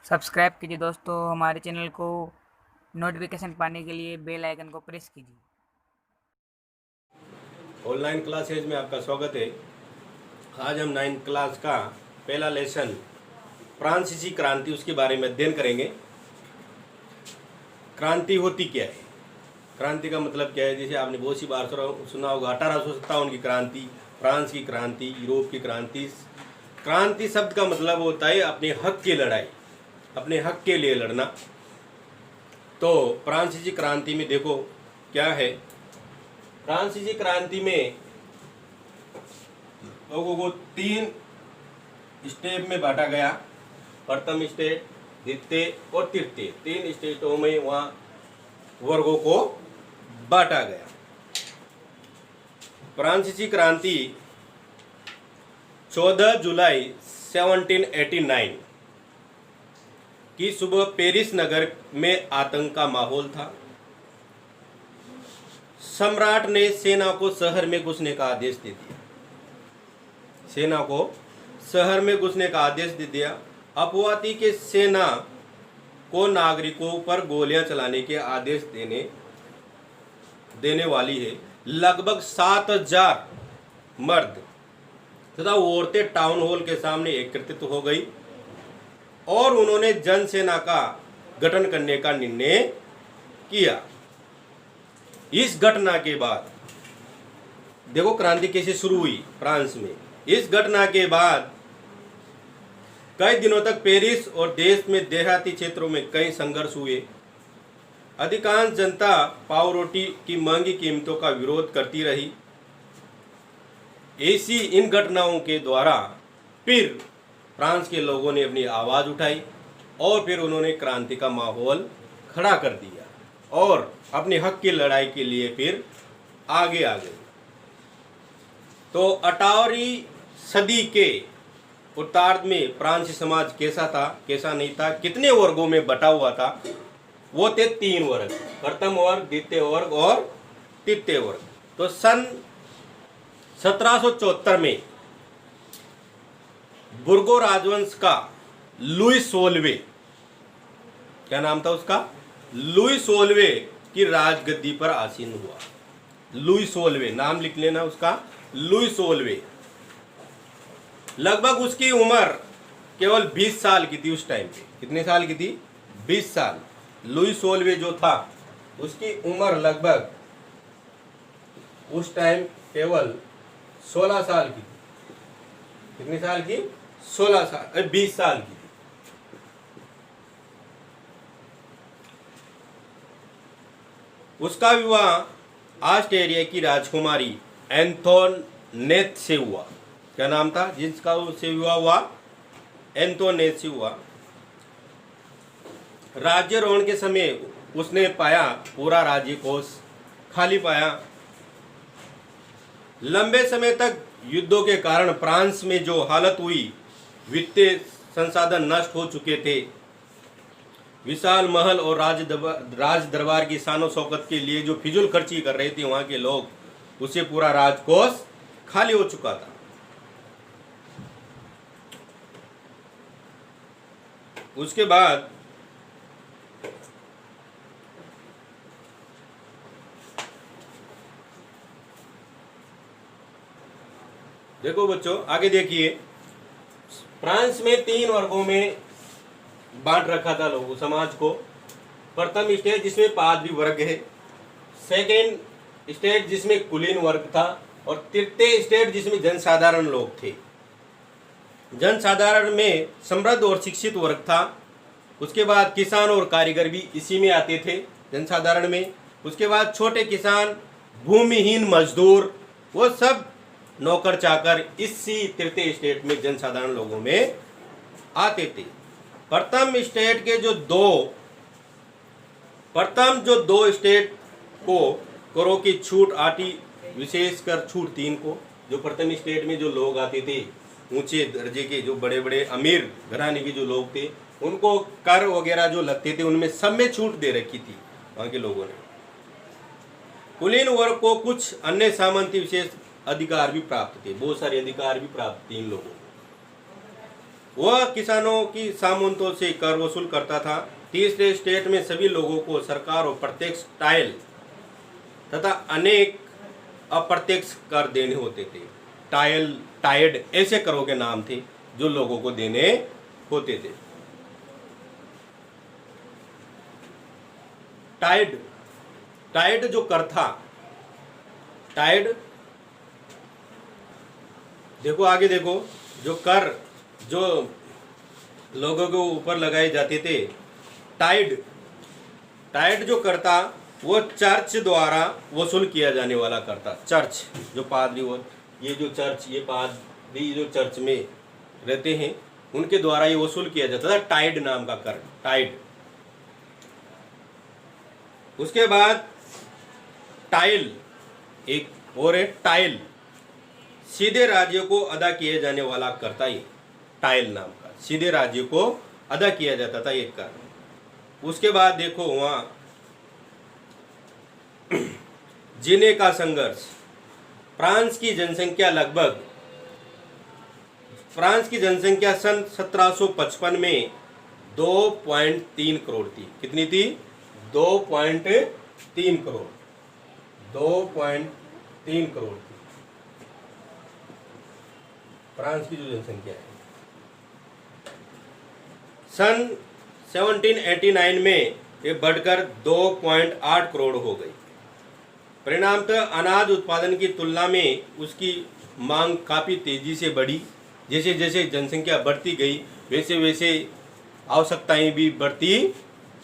Subscribe कीजिए दोस्तों हमारे चैनल को। नोटिफिकेशन पाने के लिए बेल आइकन को प्रेस कीजिए। ऑनलाइन क्लासेज में आपका स्वागत है। आज हम 9th क्लास का पहला लेसन फ्रांसीसी क्रांति उसके बारे में अध्ययन करेंगे। क्रांति होती क्या है, क्रांति का मतलब क्या है। जैसे आपने बहुत सी बार सुना होगा 1857 की क्रांति, फ्रांस की क्रांति, यूरोप की क्रांति। क्रांति शब्द का मतलब होता है अपने हक की लड़ाई, अपने हक के लिए लड़ना। तो फ्रांसीसी क्रांति में देखो क्या है। फ्रांसीसी क्रांति में लोगों को 3 स्टेप में बांटा गया। प्रथम स्टेट, द्वितीय और तृतीय, 3 स्टेटों में वहाँ वर्गों को बांटा गया। फ्रांसीसी क्रांति 14 जुलाई 1789 की सुबह पेरिस नगर में आतंक का माहौल था। सम्राट ने सेना को शहर में घुसने का आदेश दे दिया। सेना को शहर में घुसने का आदेश दे दिया। अफवाह थी कि सेना को नागरिकों पर गोलियां चलाने के आदेश देने वाली है। लगभग 7000 मर्द तथा औरतें टाउन हॉल के सामने एकत्रित हो गई और उन्होंने जनसेना का गठन करने का निर्णय किया। इस घटना के बाद देखो क्रांति कैसे शुरू हुई फ्रांस में। इस घटना के बाद कई दिनों तक पेरिस और देश में देहाती क्षेत्रों में कई संघर्ष हुए। अधिकांश जनता पाव रोटी की महंगी कीमतों का विरोध करती रही। ऐसी इन घटनाओं के द्वारा फिर फ्रांस के लोगों ने अपनी आवाज उठाई और फिर उन्होंने क्रांति का माहौल खड़ा कर दिया और अपने हक की लड़ाई के लिए फिर आगे आ गए। तो 18वीं सदी के उत्तरार्ध में फ्रांसीसी समाज कैसा था, कैसा नहीं था, कितने वर्गों में बटा हुआ था। वो थे 3 वर्ग, प्रथम वर्ग, द्वितीय वर्ग और तृतीय वर्ग। तो सन 1774 में बुर्गो राजवंश का लुई 16वें, क्या नाम था उसका, लुई 16वें की राजगद्दी पर आसीन हुआ। लुई 16वें नाम लिख लेना उसका, लुई 16वें। लगभग उसकी उम्र केवल 20 साल की थी उस टाइम पे। कितने साल की थी? 20 साल। लुई 16वें जो था उसकी उम्र लगभग उस टाइम केवल 16 साल की थी। कितने साल की? 16 साल, 20 साल की। उसका विवाह ऑस्ट्रेलिया की राजकुमारी एंथोनेट से हुआ। क्या नाम था जिसका उससे विवाह हुआ? एंथोनेट से हुआ। राज्यारोहण के समय उसने पाया पूरा राज्य कोष खाली पाया। लंबे समय तक युद्धों के कारण फ्रांस में जो हालत हुई, वित्तीय संसाधन नष्ट हो चुके थे। विशाल महल और राज दरबार की शानो शौकत के लिए जो फिजूल खर्ची कर रहे थे वहां के लोग, उसे पूरा राजकोष खाली हो चुका था। उसके बाद देखो बच्चों आगे देखिए। फ्रांस में 3 वर्गों में बांट रखा था लोगों समाज को। प्रथम स्टेट जिसमें पादरी वर्ग है, सेकेंड स्टेट जिसमें कुलीन वर्ग था और तृतीय स्टेट जिसमें जनसाधारण लोग थे। जनसाधारण में समृद्ध और शिक्षित वर्ग था। उसके बाद किसान और कारीगर भी इसी में आते थे जनसाधारण में। उसके बाद छोटे किसान, भूमिहीन मजदूर, वो सब नौकर चाकर इसी तृतीय स्टेट में जनसाधारण लोगों में आते थे। प्रथम जो दो स्टेट को करों की छूट आती, विशेषकर छूट 3 को। जो प्रथम स्टेट में जो लोग आते थे, ऊंचे दर्जे के जो बड़े बड़े अमीर घराने के जो लोग थे, उनको कर वगैरह जो लगते थे उनमें सब में छूट दे रखी थी वहां के लोगों ने। कुलीन वर्ग को कुछ अन्य सामंती विशेष अधिकार भी प्राप्त थे, बहुत सारे अधिकार भी प्राप्त थे इन लोगों को। वह किसानों की सामंतों से कर वसूल करता था। तीसरे स्टेट में सभी लोगों को सरकार और प्रत्यक्ष टाइल तथा अनेक अप्रत्यक्ष कर देने होते थे। टाइल, टाइड ऐसे करों के नाम थे जो लोगों को देने होते थे। टाइड, टाइड जो कर था, टाइड देखो आगे देखो, जो कर जो लोगों के ऊपर लगाए जाते थे, टाइड, टाइड जो करता वो चर्च द्वारा वसूल किया जाने वाला करता। चर्च जो पादरी और ये जो चर्च, ये पादरी जो चर्च में रहते हैं उनके द्वारा ये वसूल किया जाता था टाइड नाम का कर, टाइड। उसके बाद टाइल, एक और है टाइल, सीधे राज्य को अदा किए जाने वाला करता ये टाइल नाम का, सीधे राज्य को अदा किया जाता था एक कर। उसके बाद देखो वहां जीने का संघर्ष। फ्रांस की जनसंख्या सन 1755 में 2.3 करोड़ थी। कितनी थी? 2.3 करोड़, 2.3 करोड़ थी फ्रांस की जो जनसंख्या है। सन 1789 में ये बढ़कर 2.8 करोड़ हो गई। परिणामतः अनाज उत्पादन की तुलना में उसकी मांग काफ़ी तेजी से बढ़ी। जैसे जैसे जनसंख्या बढ़ती गई वैसे वैसे आवश्यकताएं भी बढ़ती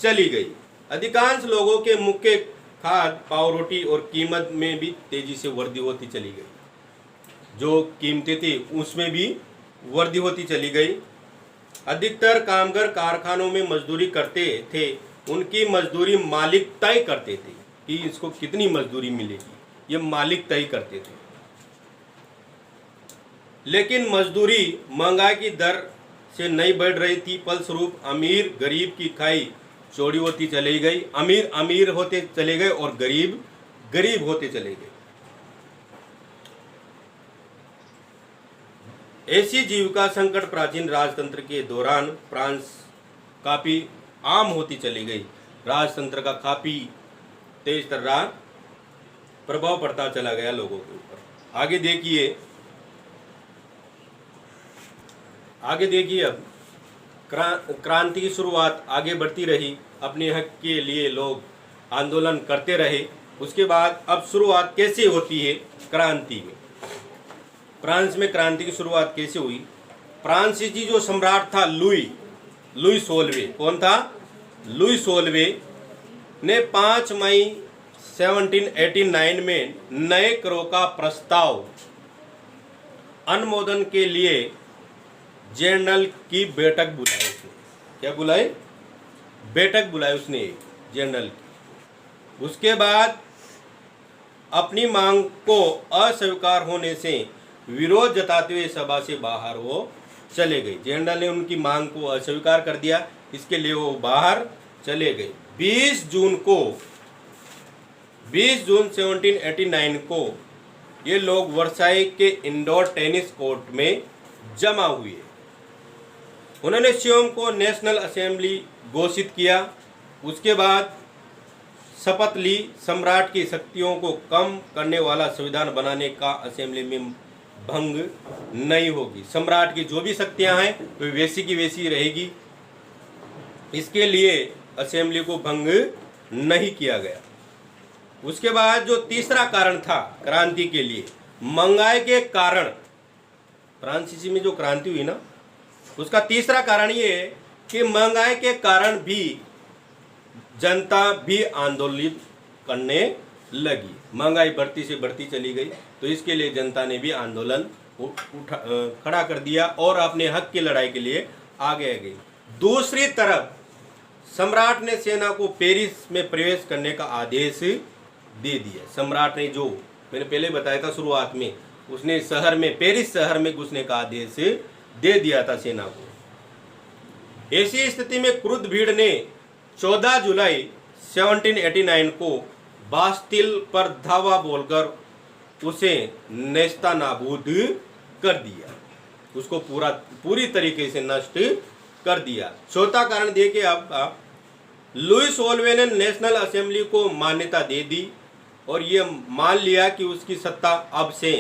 चली गई। अधिकांश लोगों के मुख्य खाद्य पाव रोटी और कीमत में भी तेजी से वृद्धि होती चली गई। जो कीमतें थी उसमें भी वृद्धि होती चली गई। अधिकतर कामगार कारखानों में मजदूरी करते थे। उनकी मजदूरी मालिक तय करते थे कि इसको कितनी मजदूरी मिलेगी, ये मालिक तय करते थे। लेकिन मजदूरी महंगाई की दर से नहीं बढ़ रही थी। फलस्वरूप अमीर गरीब की खाई चौड़ी होती चली गई। अमीर अमीर होते चले गए और गरीब गरीब होते चले गए। ऐसी जीविका संकट प्राचीन राजतंत्र के दौरान फ्रांस काफी आम होती चली गई। राजतंत्र का काफी तेज तर्रार प्रभाव पड़ता चला गया लोगों के ऊपर। आगे देखिए, अब क्रांति की शुरुआत आगे बढ़ती रही। अपने हक के लिए लोग आंदोलन करते रहे। उसके बाद अब शुरुआत कैसे होती है क्रांति में? फ्रांस में क्रांति की शुरुआत कैसे हुई? फ्रांसीसी जो सम्राट था लुई 16वें, कौन था? लुई 16वें ने 5 मई 1789 में नए करों का प्रस्ताव अनुमोदन के लिए जनरल की बैठक बुलाई। उसने क्या बुलाई? बैठक बुलाई उसने जनरल की। उसके बाद अपनी मांग को अस्वीकार होने से विरोध जताते हुए सभा से बाहर वो चले गए। जनरल ने उनकी मांग को अस्वीकार कर दिया, इसके लिए वो बाहर चले गए। 20 जून 1789 को ये लोग वर्साई के इंडोर टेनिस कोर्ट में जमा हुए। उन्होंने स्वयं को नेशनल असेंबली घोषित किया। उसके बाद शपथ ली, सम्राट की शक्तियों को कम करने वाला संविधान बनाने का असेंबली में भंग नहीं होगी। सम्राट की जो भी शक्तियां हैं वे वैसी की वैसी रहेगी। इसके लिए असेंबली को भंग नहीं किया गया। उसके बाद जो तीसरा कारण था क्रांति के लिए, महंगाई के कारण, फ्रांसीसी में जो क्रांति हुई ना, उसका तीसरा कारण ये है कि महंगाई के कारण भी जनता भी आंदोलित करने लगी। महंगाई बढ़ती से बढ़ती चली गई, तो इसके लिए जनता ने भी आंदोलन खड़ा कर दिया और अपने हक की लड़ाई के लिए आगे गई। दूसरी तरफ सम्राट ने सेना को पेरिस में प्रवेश करने का आदेश दे दिया। सम्राट ने, जो मैंने पहले बताया था शुरुआत में, उसने शहर में, पेरिस शहर में घुसने का आदेश दे दिया था सेना को। ऐसी स्थिति में क्रुद्ध भीड़ ने 14 जुलाई 1789 को बास्तिल पर धावा बोलकर उसे नेस्तानाबूद कर दिया। उसको पूरी तरीके से नष्ट कर दिया। चौथा कारण देखिए आप लुईस ओल्वे ने नेशनल असेंबली को मान्यता दे दी और ये मान लिया कि उसकी सत्ता अब से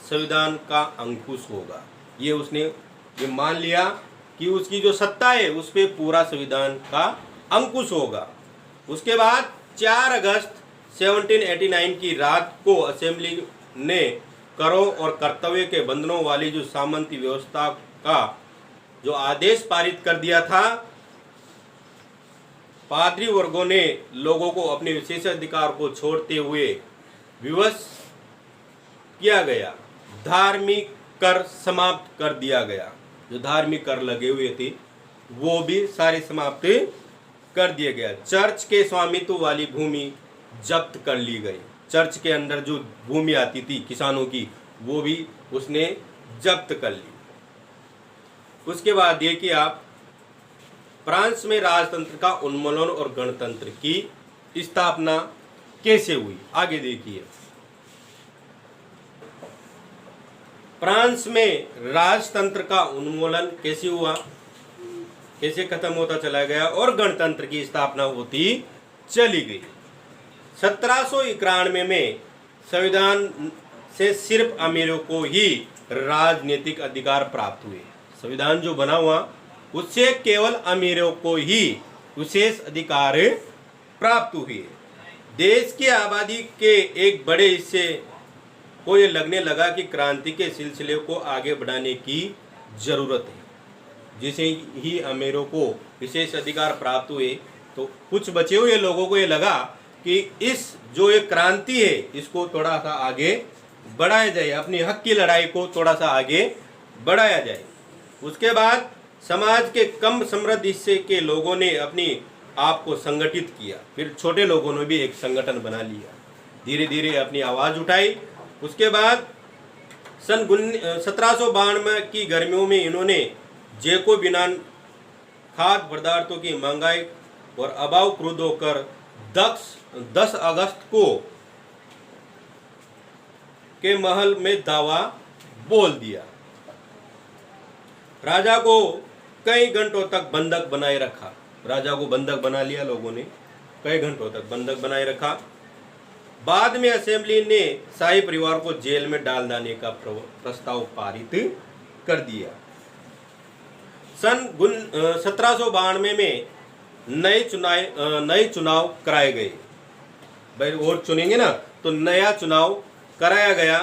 संविधान का अंकुश होगा। ये उसने ये मान लिया कि उसकी जो सत्ता है उस पर पूरा संविधान का अंकुश होगा। उसके बाद 4 अगस्त 1789 की रात को असेंबली ने करों और कर्तव्य के बंधनों वाली जो सामंती व्यवस्था का जो आदेश पारित कर दिया था। पादरी वर्गों ने लोगों को अपने विशेषाधिकार को छोड़ते हुए विवश किया गया। धार्मिक कर समाप्त कर दिया गया। जो धार्मिक कर लगे हुए थे वो भी सारे समाप्त कर दिया गया। चर्च के स्वामित्व वाली भूमि जब्त कर ली गई। चर्च के अंदर जो भूमि आती थी किसानों की वो भी उसने जब्त कर ली। उसके बाद देखिए आप फ्रांस में राजतंत्र का उन्मूलन और गणतंत्र की स्थापना कैसे हुई, आगे देखिए। फ्रांस में राजतंत्र का उन्मूलन कैसे हुआ, कैसे खत्म होता चला गया और गणतंत्र की स्थापना होती चली गई। 1791 में संविधान से सिर्फ अमीरों को ही राजनीतिक अधिकार प्राप्त हुए। संविधान जो बना हुआ उससे केवल अमीरों को ही विशेष अधिकार प्राप्त हुए। देश की आबादी के एक बड़े हिस्से को ये लगने लगा कि क्रांति के सिलसिले को आगे बढ़ाने की जरूरत है। जैसे ही अमीरों को विशेष अधिकार प्राप्त हुए तो कुछ बचे हुए लोगों को ये लगा कि इस जो एक क्रांति है इसको थोड़ा सा आगे बढ़ाया जाए, अपनी हक की लड़ाई को थोड़ा सा आगे बढ़ाया जाए। उसके बाद समाज के कम समृद्ध हिस्से के लोगों ने अपनी आप को संगठित किया। फिर छोटे लोगों ने भी एक संगठन बना लिया, धीरे धीरे अपनी आवाज़ उठाई। उसके बाद सन 1792 की गर्मियों में इन्होंने जैकोबिन खाद्य पदार्थों की महंगाई और अभाव क्रुद्ध होकर 10 अगस्त को के महल में दावा बोल दिया। राजा को कई घंटों तक बंधक बनाए रखा। राजा को बंधक बना लिया लोगों ने, कई घंटों तक बंधक बनाए रखा। बाद में असेंबली ने शाही परिवार को जेल में डाल देने का प्रस्ताव पारित कर दिया। सन 1792 में नए चुनाव कराए गए। भाई और चुनेंगे ना तो नया चुनाव कराया गया।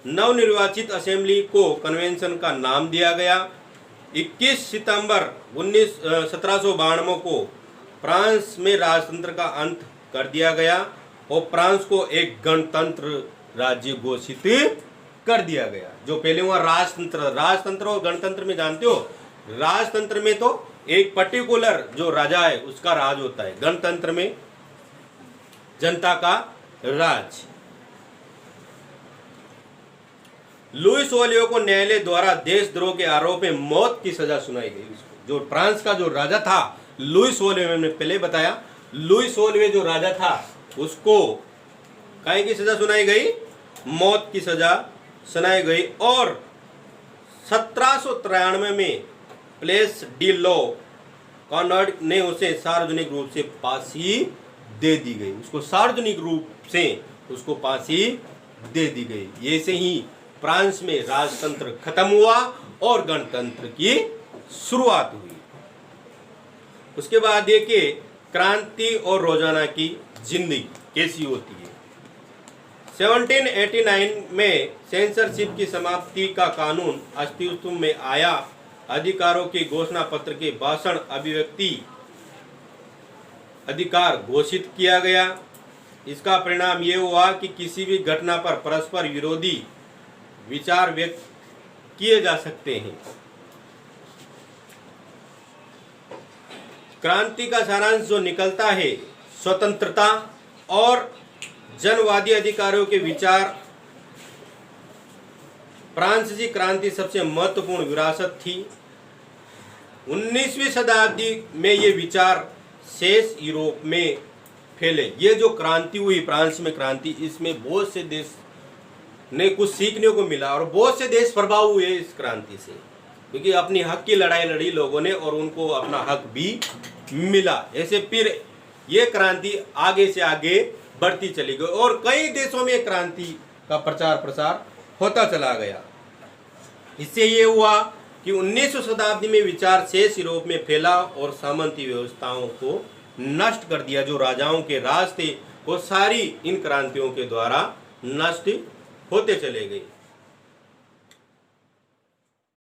नवनिर्वाचित असेंबली को कन्वेंशन का नाम दिया गया। 21 सितंबर 1792 को फ्रांस में राजतंत्र का अंत कर दिया गया और फ्रांस को एक गणतंत्र राज्य घोषित कर दिया गया। जो पहले वहाँ राजतंत्र और गणतंत्र में जानते हो, राजतंत्र में तो एक पर्टिकुलर जो राजा है उसका राज होता है, गणतंत्र में जनता का राज। लुईस ओलियो को न्यायालय द्वारा देशद्रोह के आरोप में मौत की सजा सुनाई गई। जो फ्रांस का जो राजा था लुईस ओलियो, मैंने पहले बताया, लुईस ओलियो जो राजा था उसको काहे की सजा सुनाई गई, मौत की सजा सुनाई गई। और 1793 में प्लेस डी लॉ कॉनर्ड ने उसे सार्वजनिक रूप से फांसी दे दी गई। उसको सार्वजनिक रूप से उसको फांसी दे दी गई। ऐसे ही फ्रांस में राजतंत्र खत्म हुआ और गणतंत्र की शुरुआत हुई। उसके बाद देखिए क्रांति और रोजाना की जिंदगी कैसी होती है। 1789 में सेंसरशिप की समाप्ति का कानून अस्तित्व में आया। अधिकारों के घोषणा पत्र के भाषण अभिव्यक्ति अधिकार घोषित किया गया। इसका परिणाम यह हुआ कि किसी भी घटना पर परस्पर विरोधी विचार व्यक्त किए जा सकते हैं। क्रांति का सारांश जो निकलता है, स्वतंत्रता और जनवादी अधिकारों के विचार। फ्रांसीसी क्रांति सबसे महत्वपूर्ण विरासत थी। 19वीं शताब्दी में ये विचार शेष यूरोप में फैले। ये जो क्रांति हुई फ्रांस में क्रांति, इसमें बहुत से देश ने कुछ सीखने को मिला और बहुत से देश प्रभाव हुए इस क्रांति से। क्योंकि अपनी हक की लड़ाई लड़ी लोगों ने और उनको अपना हक भी मिला। ऐसे फिर ये क्रांति आगे से आगे बढ़ती चली गई और कई देशों में क्रांति का प्रचार प्रसार होता चला गया। इससे ये हुआ कि 19वीं शताब्दी में विचार शेष यूरोप में फैला और सामंती व्यवस्थाओं को नष्ट कर दिया। जो राजाओं के राज थे वो सारी इन क्रांतियों के द्वारा नष्ट होते चले गए।